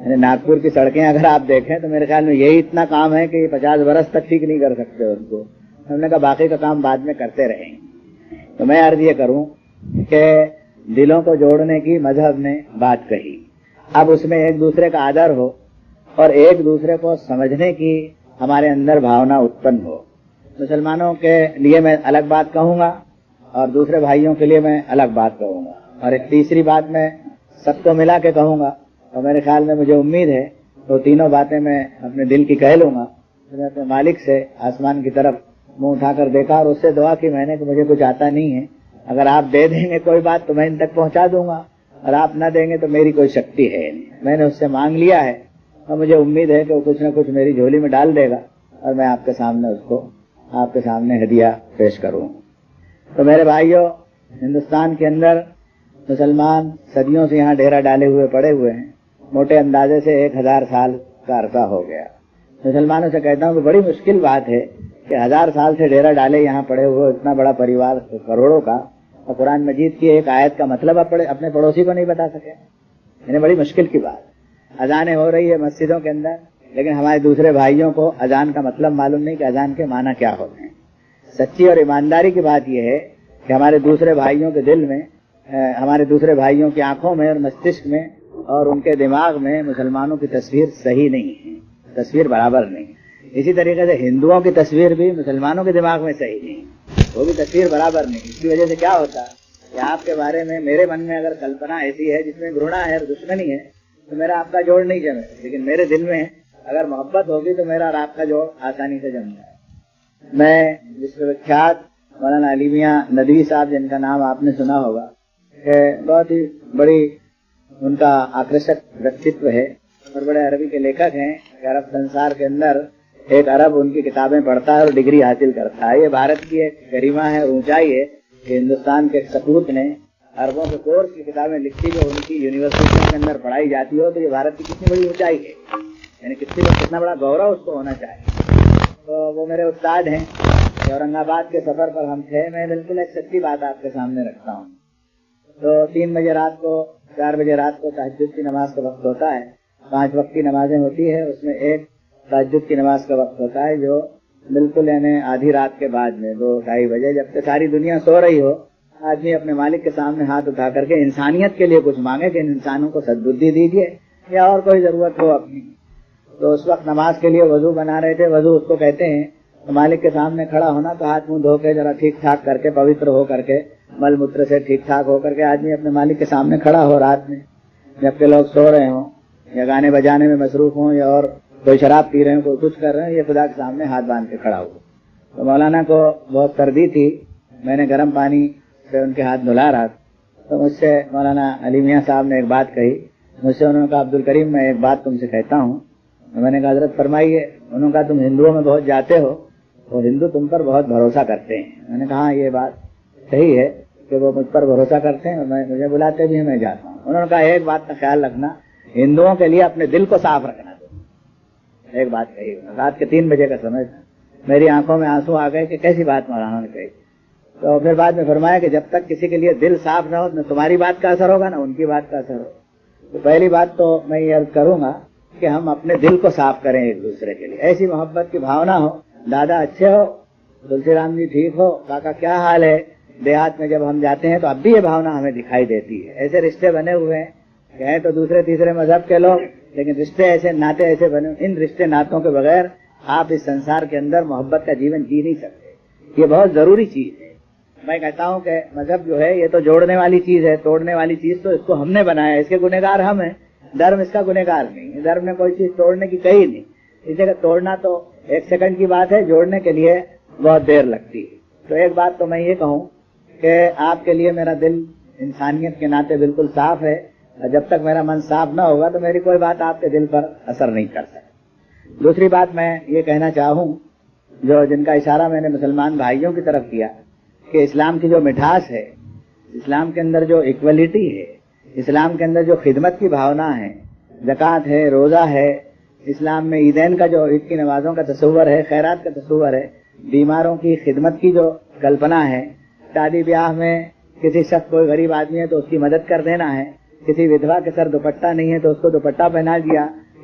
یعنی ناگپور کی سڑکیں اگر آپ دیکھیں تو میرے خیال میں یہی اتنا کام ہے کہ 50 برس تک ٹھیک نہیں کر سکتے اس کو. ہم نے کہا باقی کا کام بعد میں کرتے رہیں. تو میں عرض یہ کروں کہ دلوں کو جوڑنے کی مذہب نے بات کہی. اب اس میں ایک دوسرے کا آدر ہو اور ایک دوسرے کو سمجھنے کی ہمارے اندر بھاونا اتپن ہو. مسلمانوں کے لیے میں الگ بات کہوں گا اور دوسرے بھائیوں کے لیے میں الگ بات کہوں گا, اور ایک تیسری بات میں سب کو ملا کے کہوں گا. اور میرے خیال میں مجھے امید ہے تو تینوں باتیں میں اپنے دل کی کہہ لوں گا. میں نے اپنے مالک سے آسمان کی طرف منہ اٹھا کر دیکھا اور اس سے دعا کی میں نے کہ مجھے کچھ آتا نہیں ہے, اگر آپ دے دیں گے کوئی بات تو میں ان تک پہنچا دوں گا, اور آپ نہ دیں گے تو میری کوئی شکتی ہے نہیں. میں نے اس سے مانگ لیا ہے اور مجھے امید ہے کہ وہ کچھ نہ کچھ میری جھولی میں ڈال دے گا اور میں آپ کے سامنے اس کو آپ کے سامنے ہدیہ پیش کروں. تو میرے بھائیوں, ہندوستان کے اندر مسلمان صدیوں سے یہاں ڈیرا ڈالے ہوئے پڑے ہوئے ہیں. موٹے اندازے سے 1000 سال کا عرصہ ہو گیا. مسلمانوں سے کہتا ہوں کہ بڑی مشکل بات ہے کہ 1000 سال سے ڈیرا ڈالے یہاں پڑے ہوئے اتنا بڑا پریوار کروڑوں کا, اور قرآن مجید کی ایک آیت کا مطلب اپنے پڑوسی کو نہیں بتا سکے. یعنی بڑی مشکل کی بات. اذانیں ہو رہی ہے مسجدوں کے اندر, لیکن ہمارے دوسرے بھائیوں کو اذان کا مطلب معلوم نہیں کہ اذان کے معنی کیا ہوتے ہیں. سچی اور ایمانداری کی بات یہ ہے کہ ہمارے دوسرے بھائیوں کے دل میں, ہمارے دوسرے بھائیوں کی آنکھوں میں اور مستشک میں اور ان کے دماغ میں مسلمانوں کی تصویر صحیح نہیں ہے, تصویر برابر نہیں. اسی طریقے سے ہندوؤں کی تصویر بھی مسلمانوں کے دماغ میں صحیح نہیں, وہ بھی تصویر برابر نہیں. اس کی وجہ سے کیا ہوتا کہ آپ کے بارے میں میرے من میں اگر کلپنا ایسی ہے جس میں گھرنا ہے اور دشمنی ہے تو میرا آپ کا جوڑ نہیں جمے, لیکن میرے دل میں اگر محبت ہوگی تو میرا اور آپ کا جوڑ آسانی سے جم جائے. میں وشو وکھیات مولانا علی میاں ندوی صاحب, جن کا نام آپ نے سنا ہوگا, کہ بہت ہی بڑی ان کا آکرشک ویکتو ہے اور بڑے عربی کے لیکھک ہیں. عرب سنسار کے اندر ایک عرب ان کی کتابیں پڑھتا ہے اور ڈگری حاصل کرتا ہے. یہ بھارت کی ایک گریما ہے, اونچائی ہے کہ ہندوستان کے سپوت نے عربوں کے کورس کی کتابیں لکھی جو ان کی یونیورسٹیوں کے اندر پڑھائی جاتی ہو, تو یہ بھارت کی کتنی بڑی اونچائی ہے, یعنی کتنا بڑا گورو اس کو ہونا چاہیے. تو وہ میرے استاد ہیں. اورنگ آباد کے سفر پر ہم تھے. میں بالکل ایک سچی بات آپ کے سامنے رکھتا ہوں. تو 3 بجے رات کو 4 بجے رات کو تہجد کی نماز کا وقت ہوتا ہے. 5 وقت کی نمازیں ہوتی ہے, اس میں ایک تہجد کی نماز کا وقت ہوتا ہے جو بالکل یعنی آدھی رات کے بعد میں 2-2:30 بجے, جب کہ ساری دنیا سو رہی ہو, آدمی اپنے مالک کے سامنے ہاتھ اٹھا کر کے انسانیت کے لیے کچھ مانگے کہ ان انسانوں کو سدبدھی دیجیے یا اور کوئی ضرورت ہو اپنی. تو اس وقت نماز کے لیے وضو بنا رہے تھے. وضو اس کو کہتے ہیں. مالک کے سامنے کھڑا ہونا تو ہاتھ منہ دھو کے ذرا ٹھیک ٹھاک کر کے پوتر ہو کر کے مل متر سے ٹھیک ٹھاک ہو کر کے آدمی اپنے مالک کے سامنے کھڑا ہو رات میں, جبکہ لوگ سو رہے ہوں یا گانے بجانے میں مصروف ہوں یا اور کوئی شراب پی رہے ہوں, کوئی کچھ کر رہے ہیں, یہ خدا کے سامنے ہاتھ باندھ کے کھڑا ہو. تو مولانا کو بہت سردی تھی. میں نے گرم پانی سے ان کے ہاتھ دھلا رہا تو مجھ سے مولانا علی میاں صاحب نے ایک بات کہی. مجھ سے انہوں نے کہا, عبد الکریم میں ایک بات تم سے کہتا ہوں. میں نے کہا حضرت فرمائیے. انہوں نے کہا تم ہندوؤں میں بہت جاتے ہو, وہ ہندو تم پر بہت بھروسہ کرتے ہیں. میں نے کہا یہ بات صحیح ہے کہ وہ مجھ پر بھروسہ کرتے ہیں اور مجھے بلاتے بھی ہیں, میں جاتا ہوں. انہوں نے کہا ایک بات کا خیال رکھنا, ہندوؤں کے لیے اپنے دل کو صاف رکھنا. ایک بات کہی. رات کے 3 بجے کا سمے تھا. میری آنکھوں میں آنسو آ گئے کہ کیسی بات مولانا نے کہی. تو پھر بعد میں فرمایا کہ جب تک کسی کے لیے دل صاف نہ ہو, نہ تمہاری بات کا اثر ہوگا نہ ان کی بات کا اثر ہوگا. تو پہلی بات تو میں یہ عرض کروں گا کہ ہم اپنے دل کو صاف کریں ایک دوسرے کے لیے. ایسی محبت کی بھاونا ہو. دادا اچھے ہو, تلسی رام جی ٹھیک ہو, کاکا کیا حال ہے. دیہات میں جب ہم جاتے ہیں تو اب بھی یہ بھاونا ہمیں دکھائی دیتی ہے. ایسے رشتے بنے ہوئے ہیں کہ تو دوسرے تیسرے مذہب کے لوگ, لیکن رشتے ایسے ناطے ایسے بنے. ان رشتے ناتوں کے بغیر آپ اس سنسار کے اندر محبت کا جیون جی نہیں سکتے. یہ بہت ضروری چیز ہے. میں کہتا ہوں کہ مذہب جو ہے یہ تو جوڑنے والی چیز ہے, توڑنے والی چیز تو اس کو ہم نے بنایا, اس کے گنہگار ہم ہیں. دھرم اس کا گنہگار نہیں. دھرم نے کوئی چیز توڑنے کی کہی نہیں. اس جگہ توڑنا تو 1 سیکنڈ کی بات ہے, جوڑنے کے لیے بہت دیر لگتی ہے. تو ایک بات تو میں یہ کہوں کہ آپ کے لیے میرا دل انسانیت کے ناطے بالکل صاف ہے. جب تک میرا من صاف نہ ہوگا تو میری کوئی بات آپ کے دل پر اثر نہیں کر سکتی. دوسری بات میں یہ کہنا چاہوں, جو جن کا اشارہ میں نے مسلمان بھائیوں کی طرف کیا, کہ اسلام کی جو مٹھاس ہے, اسلام کے اندر جو ایکولیٹی ہے, اسلام کے اندر جو خدمت کی بھاونا ہے, زکوٰۃ ہے, روزہ ہے, اسلام میں عیدین کا جو عید کی نمازوں کا تصور ہے, خیرات کا تصور ہے, بیماروں کی خدمت کی جو کلپنا ہے, شادی بیاہ میں کسی شخص کوئی غریب آدمی ہے تو اس کی مدد کر دینا ہے, کسی ودھوا کے سر دوپٹہ نہیں ہے تو اس کو دوپٹہ پہنا دیا,